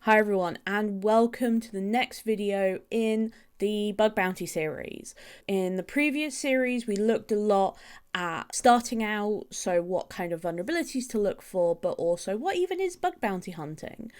Hi everyone, and welcome to the next video in the bug bounty series. In the previous series we looked a lot at starting out, so what kind of vulnerabilities to look for, but also what even is bug bounty hunting.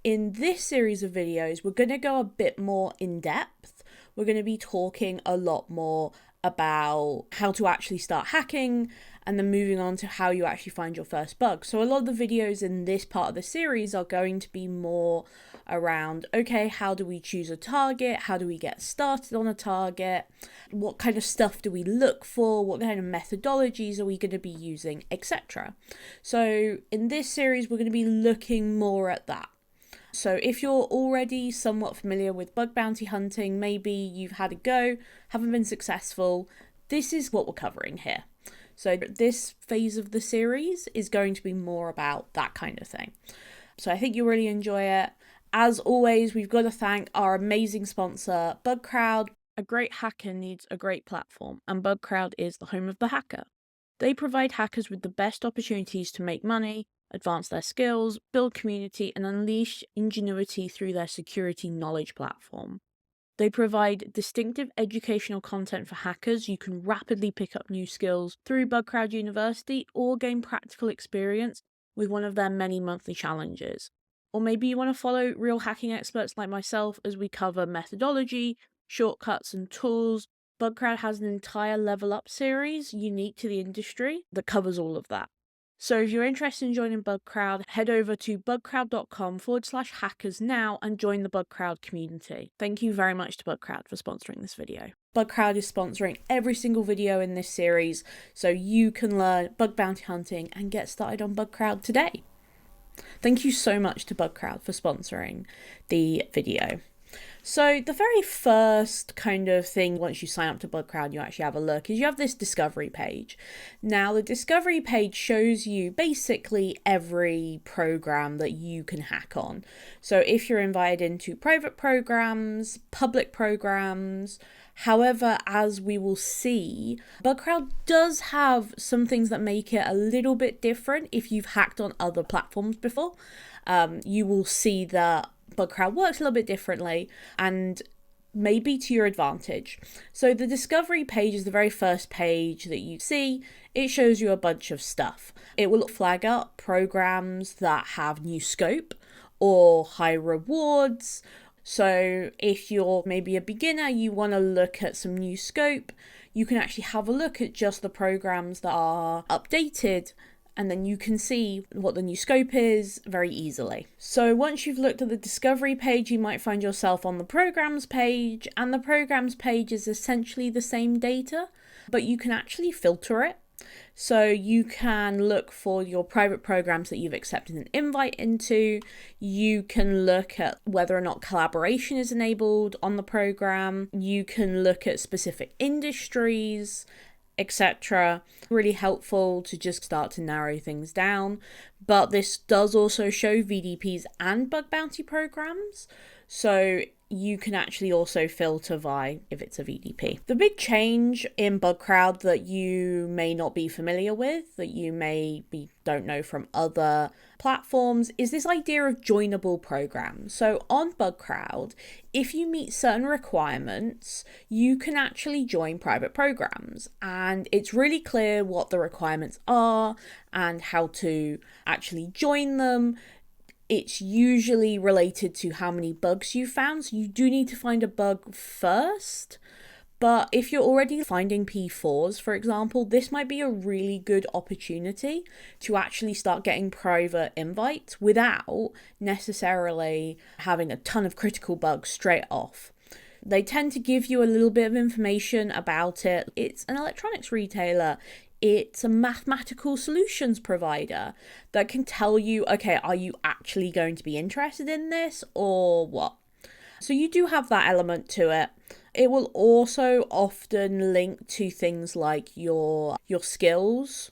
In this series of videos we're going to go a bit more in depth. We're going to be talking a lot more about how to actually start hacking, and then moving on to how you actually find your first bug. So a lot of the videos in this part of the series are going to be more around, okay, how do we choose a target? How do we get started on a target? What kind of stuff do we look for? What kind of methodologies are we going to be using, etc. So in this series, we're going to be looking more at that. So if you're already somewhat familiar with bug bounty hunting, maybe you've had a go, haven't been successful, this is what we're covering here. So this phase of the series is going to be more about that kind of thing. So I think you'll really enjoy it. As always, we've got to thank our amazing sponsor, Bugcrowd. A great hacker needs a great platform, and Bugcrowd is the home of the hacker. They provide hackers with the best opportunities to make money, advance their skills, build community, and unleash ingenuity through their security knowledge platform. They provide distinctive educational content for hackers. You can rapidly pick up new skills through Bugcrowd University or gain practical experience with one of their many monthly challenges. Or maybe you want to follow real hacking experts like myself as we cover methodology, shortcuts, and tools. Bugcrowd has an entire level up series unique to the industry that covers all of that. So if you're interested in joining Bugcrowd, head over to bugcrowd.com/hackers now and join the Bugcrowd community. Thank you very much to Bugcrowd for sponsoring this video. Bugcrowd is sponsoring every single video in this series, so you can learn bug bounty hunting and get started on Bugcrowd today. Thank you so much to Bugcrowd for sponsoring the video. So the very first kind of thing once you sign up to Bugcrowd, you actually have a look, is you have this discovery page. Now the discovery page shows you basically every program that you can hack on. So if you're invited into private programs, public programs, however, as we will see, Bugcrowd does have some things that make it a little bit different. If you've hacked on other platforms before, you will see that Bugcrowd works a little bit differently and maybe to your advantage. So the discovery page is the very first page that you see. It shows you a bunch of stuff. It will flag up programs that have new scope or high rewards. So if you're maybe a beginner, you want to look at some new scope, you can actually have a look at just the programs that are updated, and then you can see what the new scope is very easily. So once you've looked at the discovery page, you might find yourself on the programs page, and the programs page is essentially the same data, but you can actually filter it. So you can look for your private programs that you've accepted an invite into. You can look at whether or not collaboration is enabled on the program. You can look at specific industries, etc. Really helpful to just start to narrow things down. But this does also show VDPs and bug bounty programs, so you can actually also filter by if it's a VDP. The big change in Bugcrowd that you may not be familiar with, that you don't know from other platforms, is this idea of joinable programs. So on Bugcrowd, if you meet certain requirements, you can actually join private programs, and it's really clear what the requirements are and how to actually join them. It's usually related to how many bugs you found, so you do need to find a bug first. But if you're already finding P4s, for example, this might be a really good opportunity to actually start getting private invites without necessarily having a ton of critical bugs straight off. They tend to give you a little bit of information about it. It's an electronics retailer. It's a mathematical solutions provider that can tell you, okay, are you actually going to be interested in this or what? So you do have that element to it. It will also often link to things like your skills.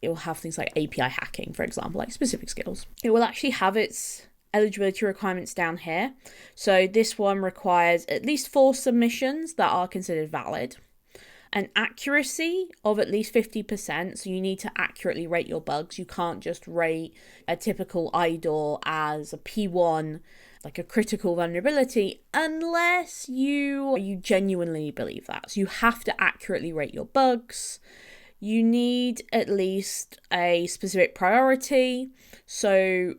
It will have things like API hacking, for example, like specific skills. It will actually have its eligibility requirements down here. So this one requires at least 4 submissions that are considered valid. An accuracy of at least 50%, so you need to accurately rate your bugs. You can't just rate a typical IDOR as a P1 like a critical vulnerability unless you genuinely believe that. So you have to accurately rate your bugs. You need at least a specific priority. So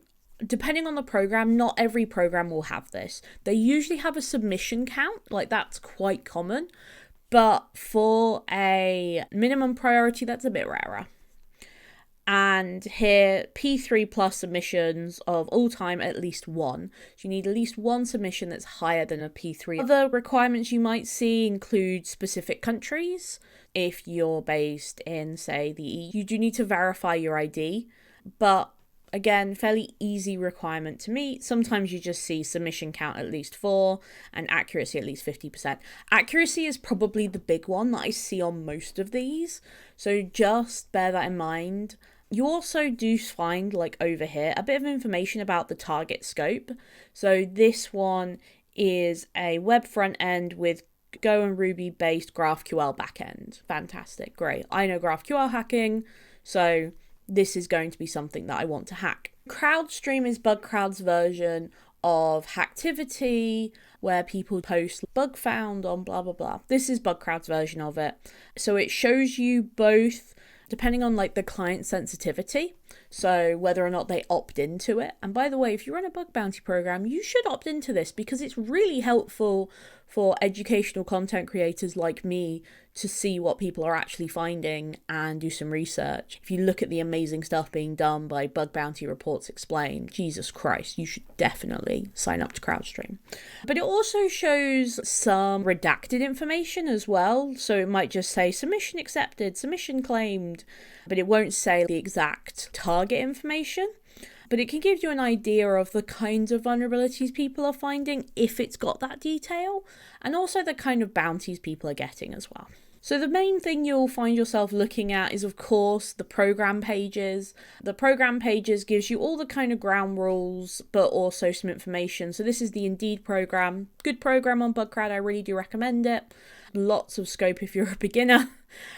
depending on the program, not every program will have this. They usually have a submission count, like that's quite common. But for a minimum priority, that's a bit rarer. And here, P3 plus submissions of all time, at least one. So you need at least one submission that's higher than a P3. Other requirements you might see include specific countries. If you're based in, say, the EU, you do need to verify your ID. But again, fairly easy requirement to meet. Sometimes you just see submission count at least 4 and accuracy at least 50%. Accuracy is probably the big one that I see on most of these. So just bear that in mind. You also do find, like over here, a bit of information about the target scope. So this one is a web front end with Go and Ruby based GraphQL backend. Fantastic, great. I know GraphQL hacking, so this is going to be something that I want to hack. Crowdstream is Bugcrowd's version of Hacktivity, where people post bug found on blah, blah, blah. This is Bugcrowd's version of it. So it shows you both, depending on like the client sensitivity, so whether or not they opt into it. And by the way, if you run a bug bounty program, you should opt into this because it's really helpful for educational content creators like me to see what people are actually finding and do some research. If you look at the amazing stuff being done by Bug Bounty Reports Explained, Jesus Christ, you should definitely sign up to Crowdstream. But it also shows some redacted information as well. So it might just say submission accepted, submission claimed, but it won't say the exact target information. But it can give you an idea of the kinds of vulnerabilities people are finding if it's got that detail, and also the kind of bounties people are getting as well. So the main thing you'll find yourself looking at is, of course, the program pages. The program pages gives you all the kind of ground rules, but also some information. So this is the Indeed program. Good program on Bugcrowd. I really do recommend it. Lots of scope if you're a beginner.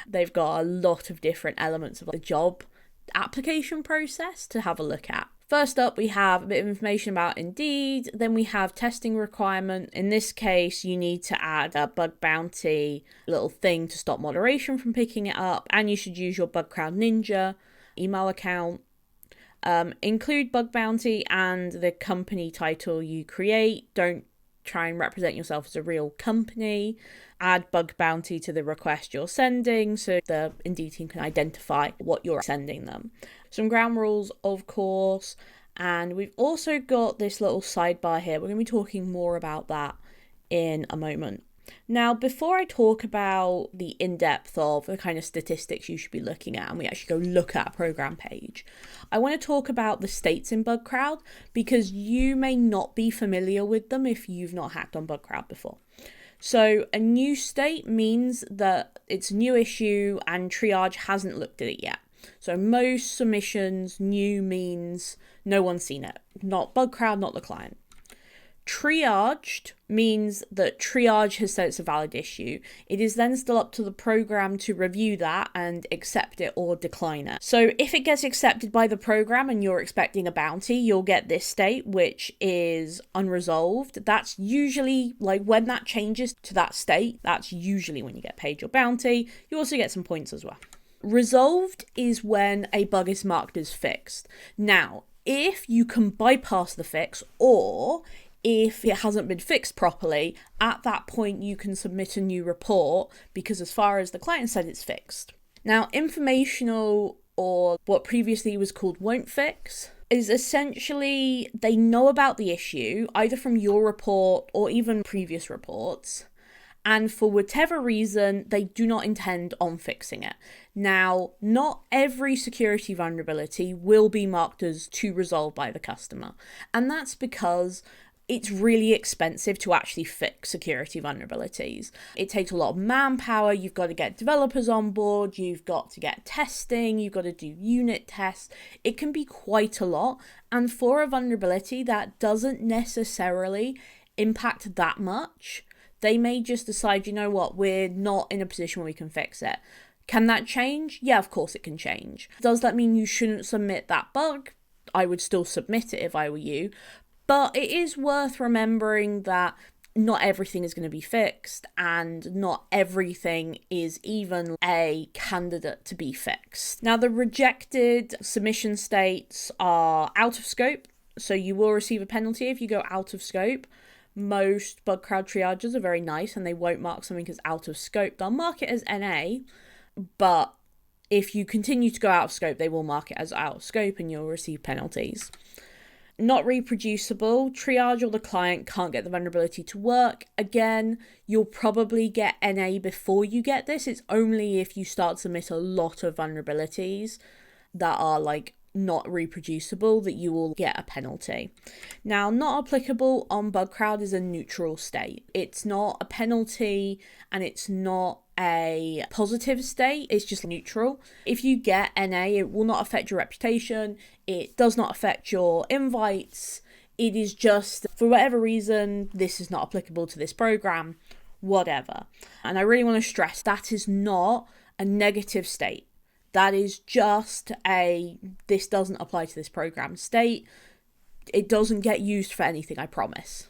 They've got a lot of different elements of the job application process to have a look at. First up, we have a bit of information about Indeed. Then we have testing requirement. In this case, you need to add a bug bounty little thing to stop moderation from picking it up. And you should use your Bugcrowd Ninja email account. Include bug bounty and the company title you create. Don't try and represent yourself as a real company. Add bug bounty to the request you're sending so the Indeed team can identify what you're sending them. Some ground rules, of course, and we've also got this little sidebar here. We're going to be talking more about that in a moment. Now, before I talk about the in-depth of the kind of statistics you should be looking at, and we actually go look at a program page, I want to talk about the states in Bugcrowd because you may not be familiar with them if you've not hacked on Bugcrowd before. So a new state means that it's a new issue and triage hasn't looked at it yet. So most submissions, new means no one's seen it. Not Bugcrowd, not the client. Triaged means that triage has said it's a valid issue. It is then still up to the program to review that and accept it or decline it. So if it gets accepted by the program and you're expecting a bounty, you'll get this state, which is unresolved. That's usually, like, when that changes to that state, that's usually when you get paid your bounty. You also get some points as well. Resolved is when a bug is marked as fixed. Now, if you can bypass the fix, or if it hasn't been fixed properly, at that point you can submit a new report because as far as the client said, it's fixed. Now, informational, or what previously was called won't fix, is essentially they know about the issue either from your report or even previous reports, and for whatever reason, they do not intend on fixing it. Now, not every security vulnerability will be marked as to resolve by the customer, and that's because it's really expensive to actually fix security vulnerabilities. It takes a lot of manpower. You've got to get developers on board. You've got to get testing. You've got to do unit tests. It can be quite a lot. And for a vulnerability that doesn't necessarily impact that much, they may just decide, you know what, we're not in a position where we can fix it. Can that change? Yeah, of course it can change. Does that mean you shouldn't submit that bug? I would still submit it if I were you. But it is worth remembering that not everything is going to be fixed, and not everything is even a candidate to be fixed. Now, the rejected submission states are out of scope, so you will receive a penalty if you go out of scope. Most Bugcrowd triagers are very nice and they won't mark something as out of scope. They'll mark it as NA, but if you continue to go out of scope, they will mark it as out of scope and you'll receive penalties. Not reproducible. Triage or the client can't get the vulnerability to work. Again, you'll probably get NA before you get this. It's only if you start to submit a lot of vulnerabilities that are like not reproducible that you will get a penalty. Now, not applicable on Bugcrowd is a neutral state. It's not a penalty and it's not a positive state, it's just neutral. If you get NA, it will not affect your reputation, it does not affect your invites, it is just, for whatever reason, this is not applicable to this program, whatever. And I really want to stress that is not a negative state. That is just a, this doesn't apply to this program state. It doesn't get used for anything, I promise.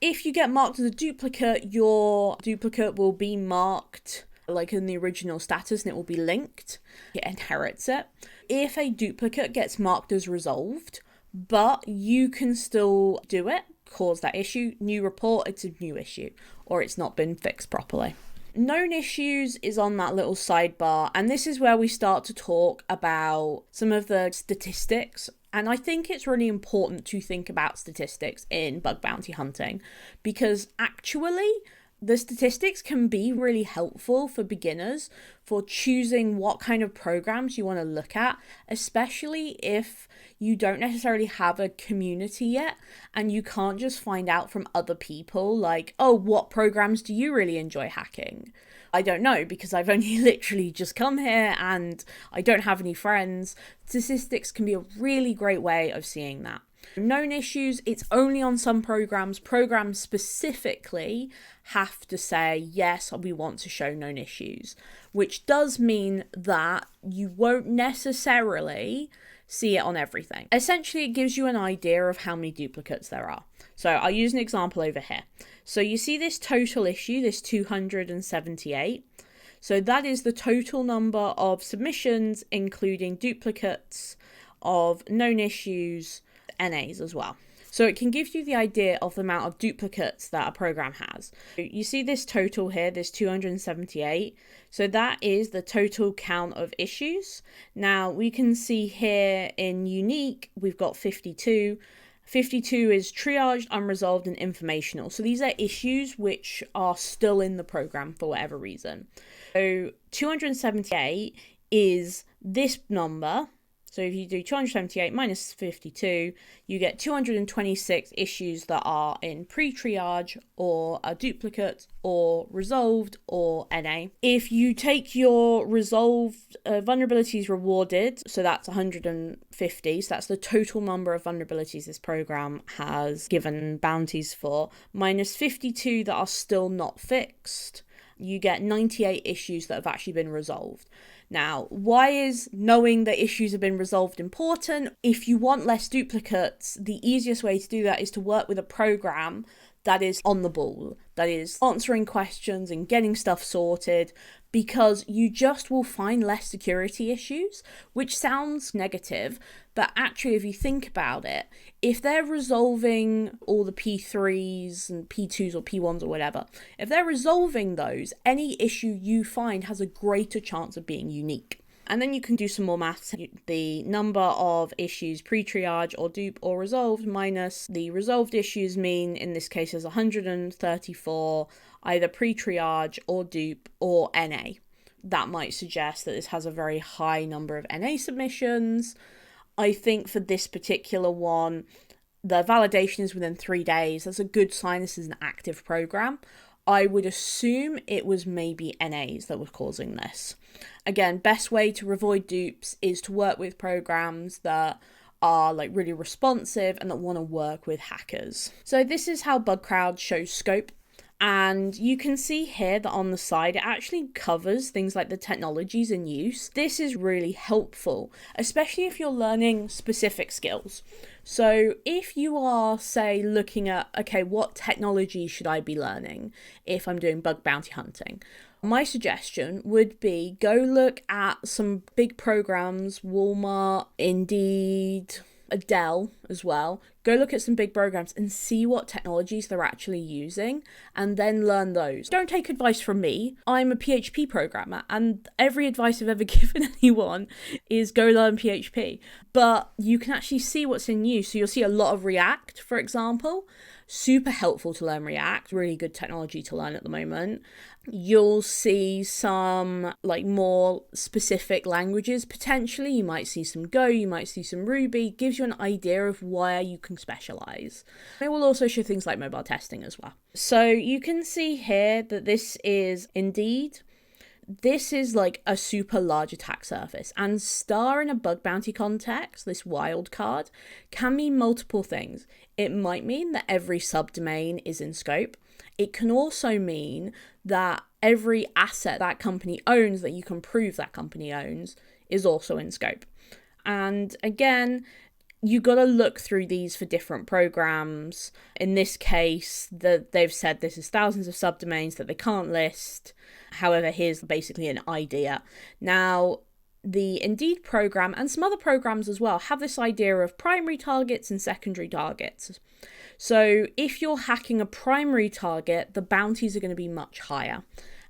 If you get marked as a duplicate, your duplicate will be marked like in the original status and it will be linked. It inherits it. If a duplicate gets marked as resolved, but you can still do it, cause that issue, new report, it's a new issue, or it's not been fixed properly. Known issues is on that little sidebar, and this is where we start to talk about some of the statistics. And I think it's really important to think about statistics in bug bounty hunting, because actually the statistics can be really helpful for beginners for choosing what kind of programs you want to look at, especially if you don't necessarily have a community yet and you can't just find out from other people like, oh, what programs do you really enjoy hacking? I don't know, because I've only literally just come here and I don't have any friends. Statistics can be a really great way of seeing that. Known issues, it's only on some programs. Programs specifically have to say, yes, we want to show known issues, which does mean that you won't necessarily see it on everything. Essentially, it gives you an idea of how many duplicates there are. So I'll use an example over here. So you see this total issue, this 278. So that is the total number of submissions, including duplicates of known issues, NAs as well. So it can give you the idea of the amount of duplicates that a program has. You see this total here, this 278. So that is the total count of issues. Now we can see here in unique, we've got 52. 52 is triaged, unresolved, and informational. So these are issues which are still in the program for whatever reason. So 278 is this number. So if you do 278 minus 52, you get 226 issues that are in pre-triage or a duplicate or resolved or NA. If you take your resolved vulnerabilities rewarded, so that's 150, so that's the total number of vulnerabilities this program has given bounties for, minus 52 that are still not fixed, you get 98 issues that have actually been resolved. Now, why is knowing that issues have been resolved important? If you want less duplicates, the easiest way to do that is to work with a program that is on the ball, that is answering questions and getting stuff sorted, because you just will find less security issues, which sounds negative, but actually if you think about it, if they're resolving all the P3s and P2s or P1s or whatever, if they're resolving those, any issue you find has a greater chance of being unique. And then you can do some more maths. The number of issues pre-triage or dupe or resolved minus the resolved issues mean, in this case, is 134, either pre-triage or dupe or NA. That might suggest that this has a very high number of NA submissions. I think for this particular one, the validation is within 3 days. That's a good sign this is an active program. I would assume it was maybe NAs that were causing this. Again, best way to avoid dupes is to work with programs that are like really responsive and that want to work with hackers. So this is how Bugcrowd shows scope. And you can see here that on the side, it actually covers things like the technologies in use. This is really helpful, especially if you're learning specific skills. So if you are, say, looking at, okay, what technology should I be learning if I'm doing bug bounty hunting? My suggestion would be go look at some big programs, Walmart, Indeed, Adele as well. Go look at some big programs and see what technologies they're actually using and then learn those. Don't take advice from me. I'm a PHP programmer and every advice I've ever given anyone is go learn PHP. But you can actually see what's in use. So you'll see a lot of React, for example. Super helpful to learn React. Really good technology to learn at the moment. You'll see some like more specific languages potentially. You might see some Go, you might see some Ruby. Gives you an idea of where you can specialize. It will also show things like mobile testing as well. So you can see here that this is Indeed. This is like a super large attack surface, and star in a bug bounty context, this wildcard, can mean multiple things. It might mean that every subdomain is in scope. It can also mean that every asset that company owns, that you can prove that company owns, is also in scope. And again, you got to look through these for different programs. In this case, they've said this is thousands of subdomains that they can't list. However, here's basically an idea. Now, the Indeed program and some other programs as well have this idea of primary targets and secondary targets. So if you're hacking a primary target, the bounties are going to be much higher.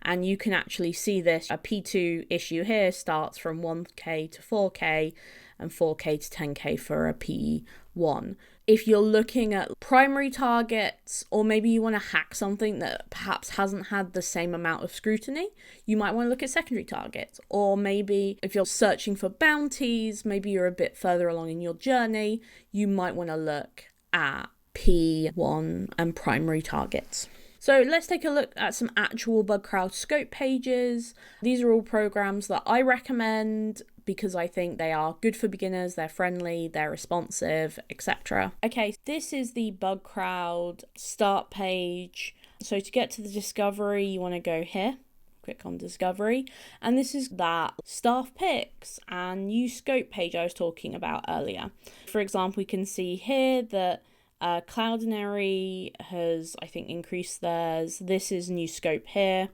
And you can actually see this. A P2 issue here starts from 1K to 4K and 4K to 10K for a P1. If you're looking at primary targets, or maybe you want to hack something that perhaps hasn't had the same amount of scrutiny, you might want to look at secondary targets. Or maybe if you're searching for bounties, maybe you're a bit further along in your journey, you might want to look at P1 and primary targets. So let's take a look at some actual Bugcrowd scope pages. These are all programs that I recommend because I think they are good for beginners, they're friendly, they're responsive, etc. Okay, this is the Bugcrowd start page. So to get to the discovery, you want to go here, click on discovery, and this is that staff picks and new scope page I was talking about earlier. For example, we can see here that Cloudinary has, I think, increased theirs. This is new scope here.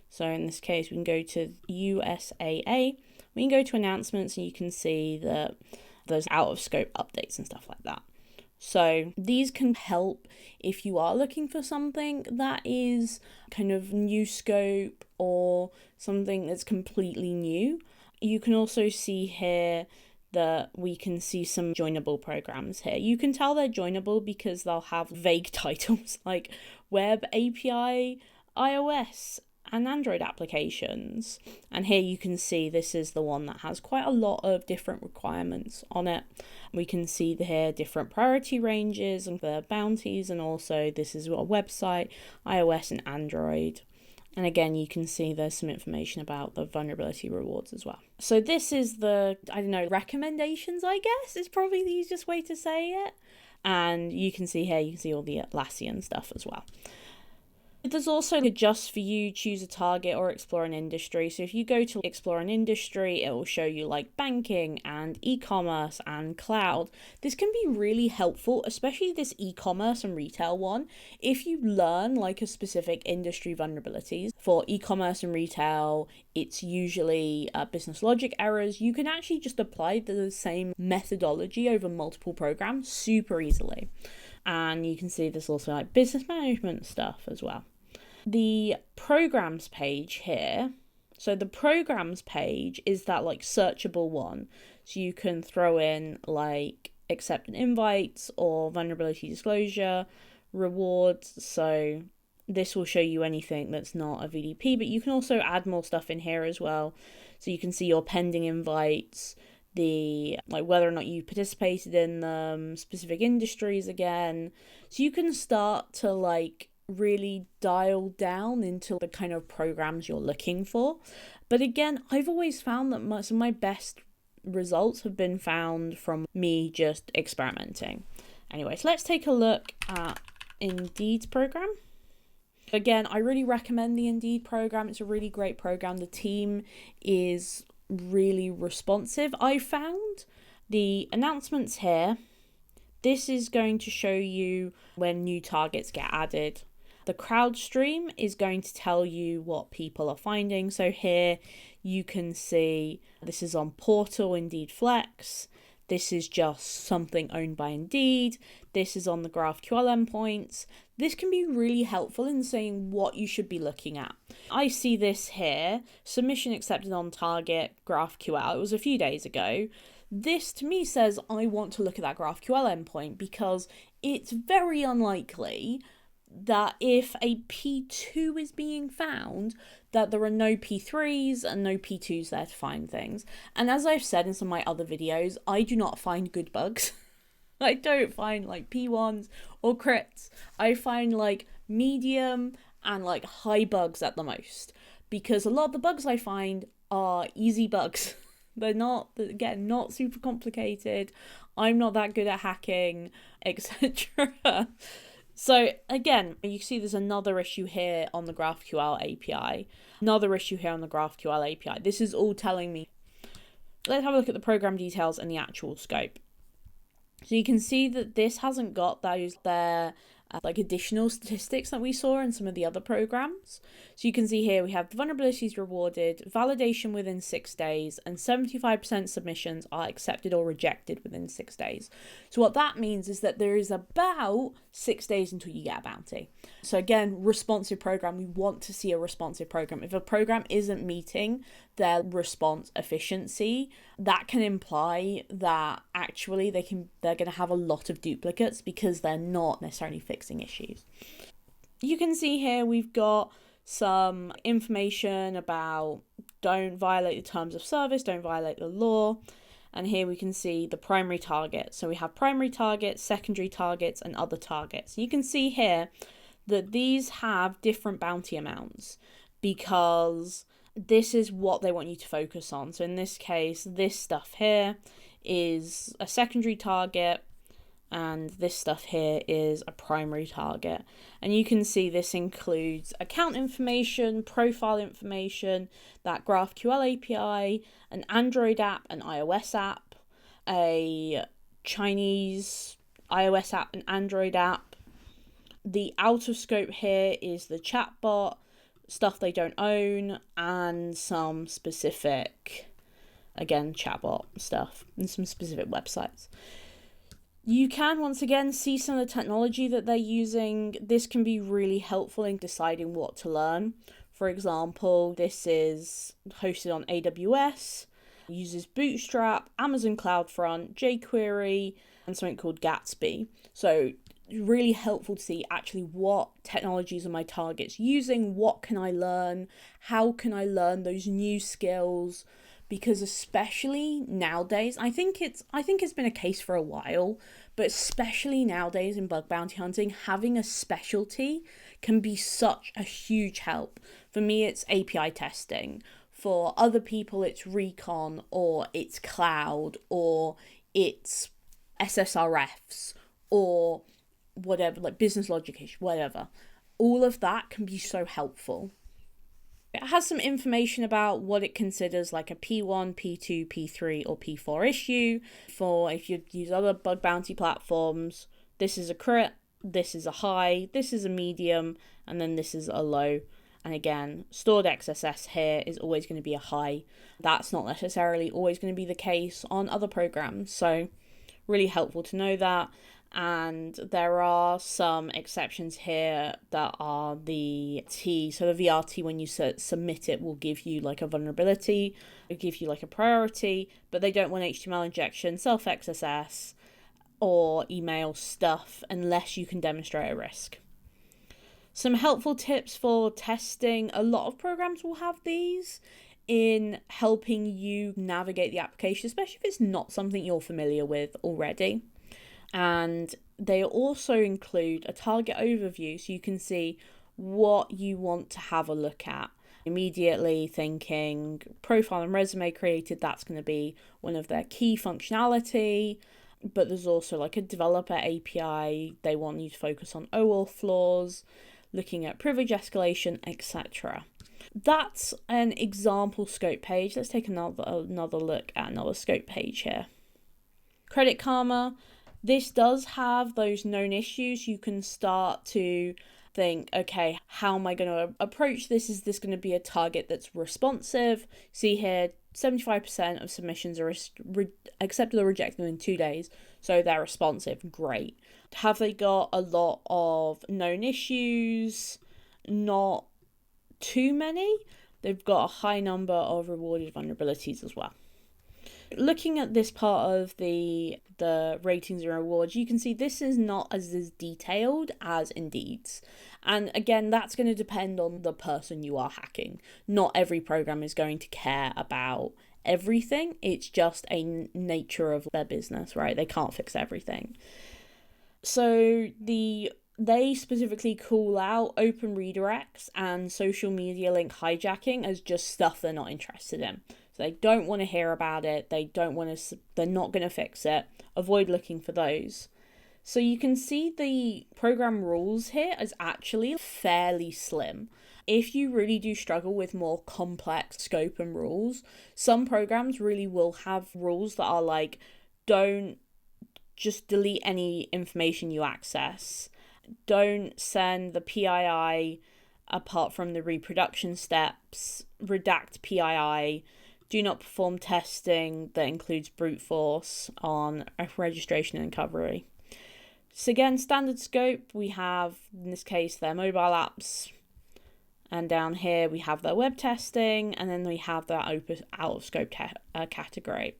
So in this case, we can go to USAA. We can go to announcements and you can see that there's out of scope updates and stuff like that. So these can help if you are looking for something that is kind of new scope or something that's completely new. You can also see here that we can see some joinable programs here. You can tell they're joinable because they'll have vague titles like Web API, iOS, and Android applications. And here you can see this is the one that has quite a lot of different requirements on it. We can see here different priority ranges and the bounties, and also this is a website, iOS and Android. And again, you can see there's some information about the vulnerability rewards as well. So this is the, recommendations, I guess, is probably the easiest way to say it. And you can see here, you can see all the Atlassian stuff as well. There's also adjust for you, choose a target or explore an industry. So if you go to explore an industry, it will show you like banking and e-commerce and cloud. This can be really helpful, especially this e-commerce and retail one. If you learn like a specific industry vulnerabilities for e-commerce and retail, it's usually business logic errors. You can actually just apply the same methodology over multiple programs super easily. And you can see there's also like business management stuff as well. The programs page here, so the programs page is that like searchable one. So you can throw in like accept invites or vulnerability disclosure, rewards. So this will show you anything that's not a VDP, but you can also add more stuff in here as well. So you can see your pending invites, the like whether or not you participated in them, specific industries again. So you can start to like really dial down into the kind of programs you're looking for. But again, I've always found that some of my best results have been found from me just experimenting. Anyways, let's take a look at Indeed's program. Again, I really recommend the Indeed program. It's a really great program. The team is really responsive. I found the announcements here. This is going to show you when new targets get added. The Crowdstream is going to tell you what people are finding. So here you can see this is on Portal, Indeed Flex. This is just something owned by Indeed. This is on the GraphQL endpoints. This can be really helpful in saying what you should be looking at. I see this here, submission accepted on target, GraphQL. It was a few days ago. This to me says I want to look at that GraphQL endpoint because it's very unlikely that if a P2 is being found, that there are no P3s and no P2s there to find things. And as I've said in some of my other videos, I do not find good bugs. I don't find like P1s or crits. I find like medium and like high bugs at the most, because a lot of the bugs I find are easy bugs. They're not, again, not super complicated. I'm not that good at hacking, etc. So again, you see there's another issue here on the GraphQL API, another issue here on the GraphQL API. This is all telling me. Let's have a look at the program details and the actual scope. So you can see that this hasn't got those there like additional statistics that we saw in some of the other programs. So you can see here we have the vulnerabilities rewarded, validation within 6 days, and 75% submissions are accepted or rejected within 6 days. So what that means is that there is about 6 days until you get a bounty. So again, responsive program, we want to see a responsive program. If a program isn't meeting their response efficiency, that can imply that actually they're going to have a lot of duplicates because they're not necessarily fixing issues. You can see here we've got some information about don't violate the terms of service, don't violate the law. And here we can see the primary target. So we have primary targets, secondary targets, and other targets. You can see here that these have different bounty amounts because this is what they want you to focus on. So in this case, this stuff here is a secondary target, and this stuff here is a primary target. And you can see this includes account information, profile information, that GraphQL API, an Android app, an iOS app, a Chinese iOS app, an Android app. The out of scope here is the chatbot, stuff they don't own, and some specific, again, chatbot stuff, and some specific websites. You can, once again, see some of the technology that they're using. This can be really helpful in deciding what to learn. For example, this is hosted on AWS, uses Bootstrap, Amazon CloudFront, jQuery, and something called Gatsby. So really helpful to see actually what technologies are my targets using, what can I learn, how can I learn those new skills, because especially nowadays, I think it's been a case for a while, but especially nowadays in bug bounty hunting, having a specialty can be such a huge help. For me, it's API testing. For other people, it's recon, or it's cloud, or it's SSRFs, or whatever, like business logic, whatever. All of that can be so helpful. It has some information about what it considers like a P1, P2, P3, or P4 issue. For if you use other bug bounty platforms, this is a crit, this is a high, this is a medium, and then this is a low. And again, stored XSS here is always going to be a high. That's not necessarily always going to be the case on other programs. So really helpful to know that. And there are some exceptions here that are the T. So the VRT, when you submit it, will give you like a vulnerability, it'll give you like a priority, but they don't want HTML injection, self-XSS, or email stuff unless you can demonstrate a risk. Some helpful tips for testing. A lot of programs will have these in helping you navigate the application, especially if it's not something you're familiar with already. And they also include a target overview, so you can see what you want to have a look at. Immediately thinking profile and resume created, that's going to be one of their key functionality, but there's also like a developer API. They want you to focus on OAuth flaws, looking at privilege escalation, etc. That's an example scope page. Let's take another look at another scope page here. Credit Karma. This does have those known issues. You can start to think, okay, how am I going to approach this? Is this going to be a target that's responsive? See here, 75% of submissions are accepted or rejected in 2 days, so they're responsive. Great. Have they got a lot of known issues? Not too many. They've got a high number of rewarded vulnerabilities as well. Looking at this part of the ratings and rewards, you can see this is not as detailed as Indeed's. And again, that's going to depend on the person you are hacking. Not every program is going to care about everything. It's just a nature of their business, right? They can't fix everything. So they specifically call out open redirects and social media link hijacking as just stuff they're not interested in. So they don't want to hear about it. They're not going to fix it. Avoid looking for those. So you can see the program rules here is actually fairly slim. If you really do struggle with more complex scope and rules, some programs really will have rules that are like, don't just delete any information you access. Don't send the PII apart from the reproduction steps. Redact PII. Do not perform testing that includes brute force on registration and recovery. So again, standard scope, we have, in this case, their mobile apps. And down here, we have their web testing. And then we have their out of scope category.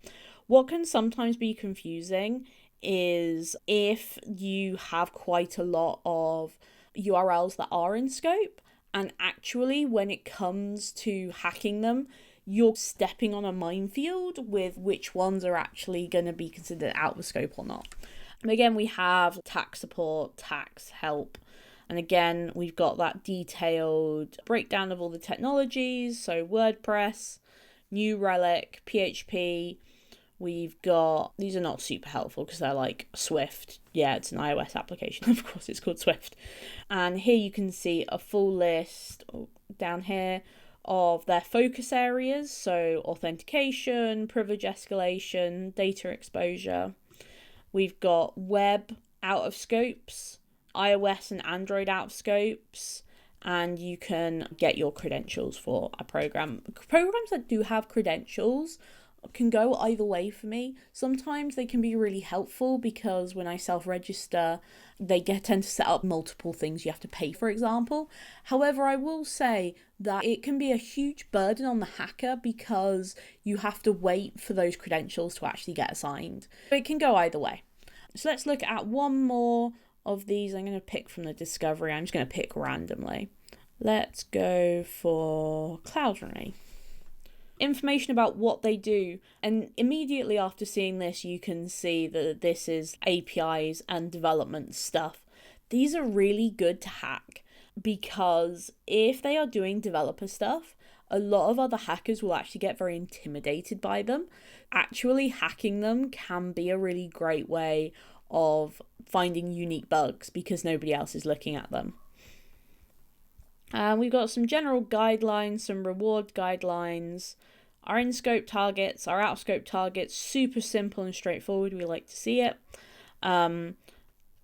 What can sometimes be confusing is if you have quite a lot of URLs that are in scope, and actually when it comes to hacking them, you're stepping on a minefield with which ones are actually going to be considered out of scope or not. And again, we have tax support, tax help, and again, we've got that detailed breakdown of all the technologies, so WordPress, New Relic, PHP. We've got, these are not super helpful because they're like Swift. Yeah, it's an iOS application. Of course, it's called Swift. And here you can see a full list down here of their focus areas. So authentication, privilege escalation, data exposure. We've got web out of scopes, iOS and Android out of scopes. And you can get your credentials for a program. Programs that do have credentials can go either way for me. Sometimes they can be really helpful because when I self-register, they tend to set up multiple things you have to pay, for example. However, I will say that it can be a huge burden on the hacker because you have to wait for those credentials to actually get assigned. It can go either way. So let's look at one more of these. I'm going to pick from the discovery. I'm just going to pick randomly. Let's go for Cloudrunner. Information about what they do, and immediately after seeing this you can see that this is APIs and development stuff. These are really good to hack because if they are doing developer stuff, a lot of other hackers will actually get very intimidated by them. Actually hacking them can be a really great way of finding unique bugs because nobody else is looking at them. And we've got some general guidelines, some reward guidelines, our in-scope targets, our out-of-scope targets, super simple and straightforward, we like to see it.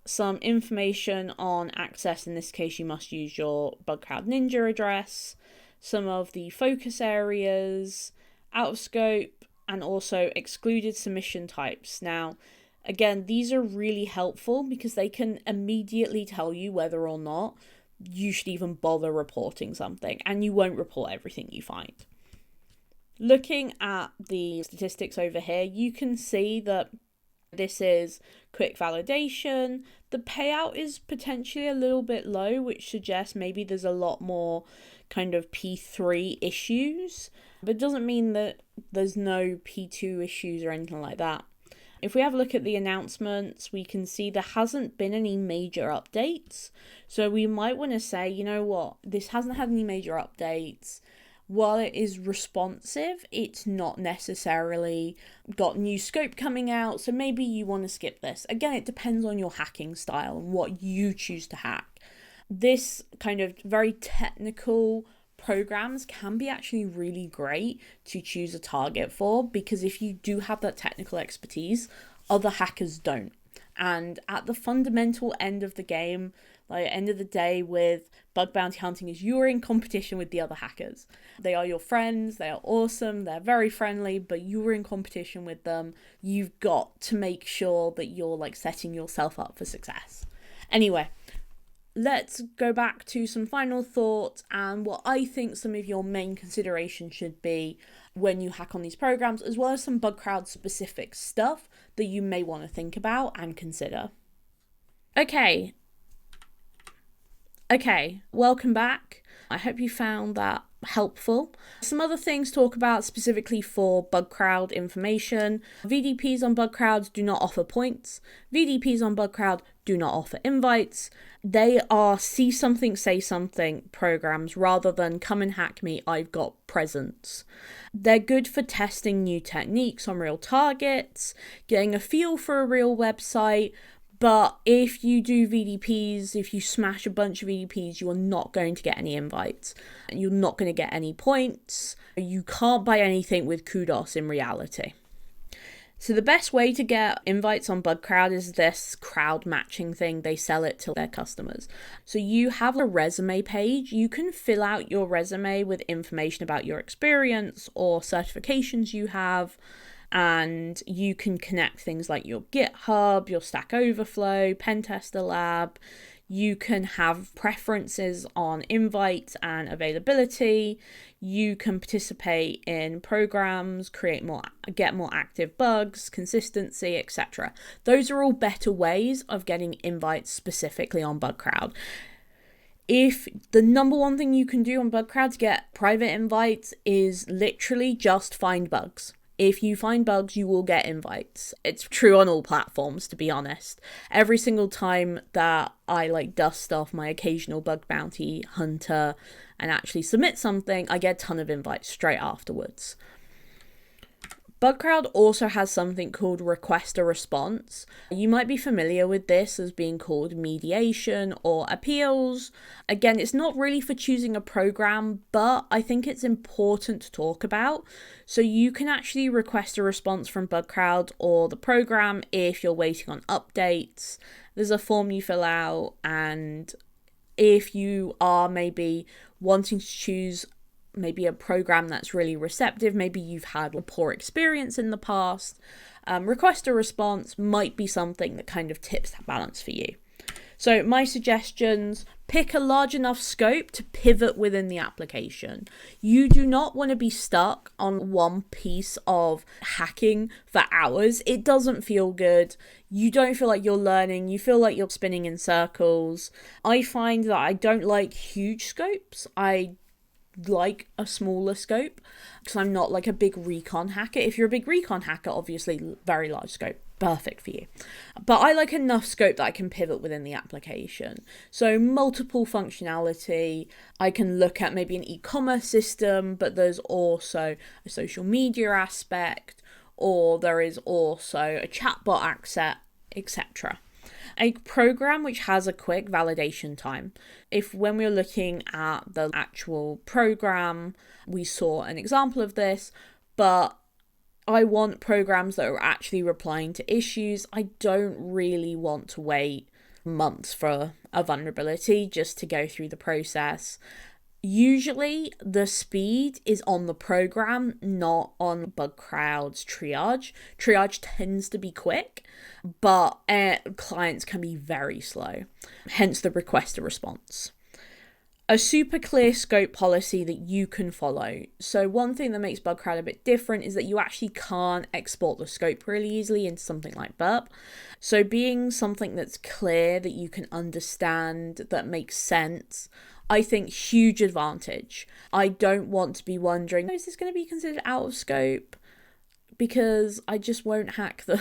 Some information on access, in this case you must use your Bugcrowd Ninja address, some of the focus areas, out-of-scope, and also excluded submission types. Now, again, these are really helpful because they can immediately tell you whether or not you should even bother reporting something, and you won't report everything you find. Looking at the statistics over here, you can see that this is quick validation. The payout is potentially a little bit low, which suggests maybe there's a lot more kind of P3 issues, but it doesn't mean that there's no P2 issues or anything like that. If we have a look at the announcements, we can see there hasn't been any major updates. So we might want to say, you know what, this hasn't had any major updates. While it is responsive, it's not necessarily got new scope coming out. So maybe you want to skip this. Again, it depends on your hacking style and what you choose to hack. This kind of very technical programs can be actually really great to choose a target for, because if you do have that technical expertise, other hackers don't. And at the fundamental end of the game, like end of the day with bug bounty hunting, is you're in competition with the other hackers. They are your friends, they are awesome, they're very friendly, but you're in competition with them. You've got to make sure that you're like setting yourself up for success. Anyway, let's go back to some final thoughts and what I think some of your main considerations should be when you hack on these programs, as well as some Bugcrowd specific stuff that you may want to think about and consider. Okay, welcome back. I hope you found that helpful. Some other things to talk about specifically for Bugcrowd information. VDPs on Bugcrowd do not offer points. VDPs on Bugcrowd do not offer invites. They are see something, say something programs rather than come and hack me, I've got presents. They're good for testing new techniques on real targets, getting a feel for a real website. But if you do VDPs, if you smash a bunch of VDPs, you are not going to get any invites. You're not going to get any points. You can't buy anything with kudos in reality. So the best way to get invites on Bugcrowd is this crowd matching thing. They sell it to their customers. So you have a resume page. You can fill out your resume with information about your experience or certifications you have. And you can connect things like your GitHub, your Stack Overflow, Pentester Lab. You can have preferences on invites and availability. You can participate in programs, get more active bugs, consistency, etc. Those are all better ways of getting invites specifically on Bugcrowd. If the number one thing you can do on Bugcrowd to get private invites is literally just find bugs. If you find bugs, you will get invites. It's true on all platforms, to be honest. Every single time that I dust off my occasional bug bounty hunter and actually submit something, I get a ton of invites straight afterwards. Bugcrowd also has something called request a response. You might be familiar with this as being called mediation or appeals. Again, it's not really for choosing a program, but I think it's important to talk about. So you can actually request a response from Bugcrowd or the program if you're waiting on updates. There's a form you fill out, and if you are maybe wanting to choose maybe a program that's really receptive, maybe you've had a poor experience in the past, request a response might be something that kind of tips that balance for you. So my suggestions: pick a large enough scope to pivot within the application. You do not want to be stuck on one piece of hacking for hours. It doesn't feel good. You don't feel like you're learning. You feel like you're spinning in circles. I find that I don't like huge scopes. I like a smaller scope because I'm not like a big recon hacker. If you're a big recon hacker, obviously very large scope, perfect for you. But I like enough scope that I can pivot within the application. So multiple functionality. I can look at maybe an e-commerce system, but there's also a social media aspect, or there is also a chatbot access, etc. A program which has a quick validation time. If when we're looking at the actual program, we saw an example of this, but I want programs that are actually replying to issues. I don't really want to wait months for a vulnerability just to go through the process. Usually the speed is on the program, not on Bugcrowd's triage. Triage tends to be quick, but clients can be very slow, hence the request a response. A super clear scope policy that you can follow. So one thing that makes Bugcrowd a bit different is that you actually can't export the scope really easily into something like Burp. So being something that's clear, that you can understand, that makes sense, I think huge advantage. I don't want to be wondering, is this going to be considered out of scope? Because I just won't hack them.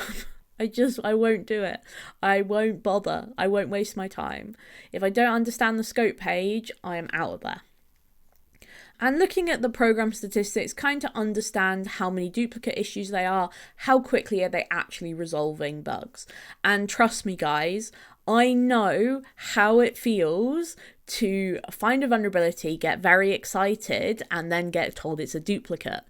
I won't do it. I won't bother. I won't waste my time. If I don't understand the scope page, I am out of there. And looking at the program statistics, kind of understand how many duplicate issues they are, how quickly are they actually resolving bugs. And trust me, guys, I know how it feels to find a vulnerability, get very excited, and then get told it's a duplicate.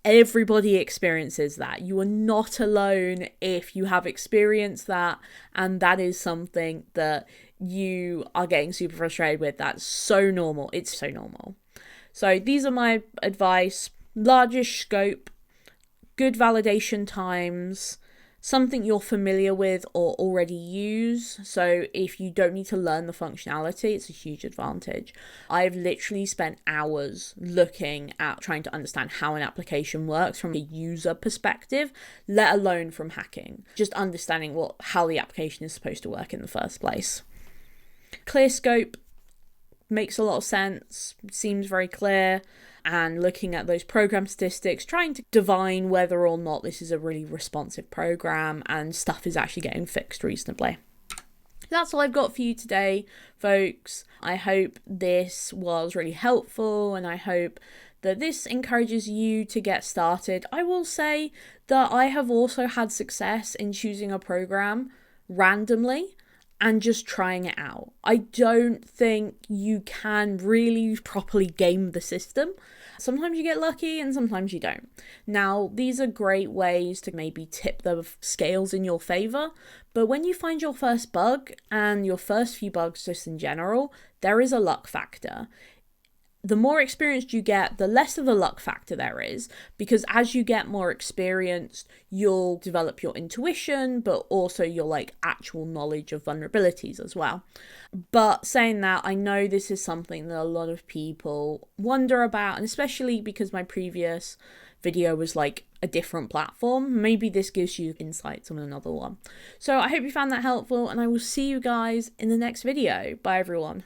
Everybody experiences that. You are not alone if you have experienced that, and that is something that you are getting super frustrated with. That's so normal. It's so normal. So these are my advice. Largest scope, good validation times, something you're familiar with or already use. So if you don't need to learn the functionality, it's a huge advantage. I've literally spent hours looking at trying to understand how an application works from a user perspective, let alone from hacking. Just understanding how the application is supposed to work in the first place. Clear scope makes a lot of sense, seems very clear. And looking at those program statistics, trying to divine whether or not this is a really responsive program and stuff is actually getting fixed reasonably. That's all I've got for you today, folks. I hope this was really helpful, and I hope that this encourages you to get started. I will say that I have also had success in choosing a program randomly and just trying it out. I don't think you can really properly game the system. Sometimes you get lucky and sometimes you don't. Now, these are great ways to maybe tip the scales in your favor, but when you find your first bug and your first few bugs just in general, there is a luck factor. The more experienced you get, the less of a luck factor there is, because as you get more experienced, you'll develop your intuition, but also your actual knowledge of vulnerabilities as well. But saying that, I know this is something that a lot of people wonder about, and especially because my previous video was a different platform, maybe this gives you insights on another one. So I hope you found that helpful, and I will see you guys in the next video. Bye everyone.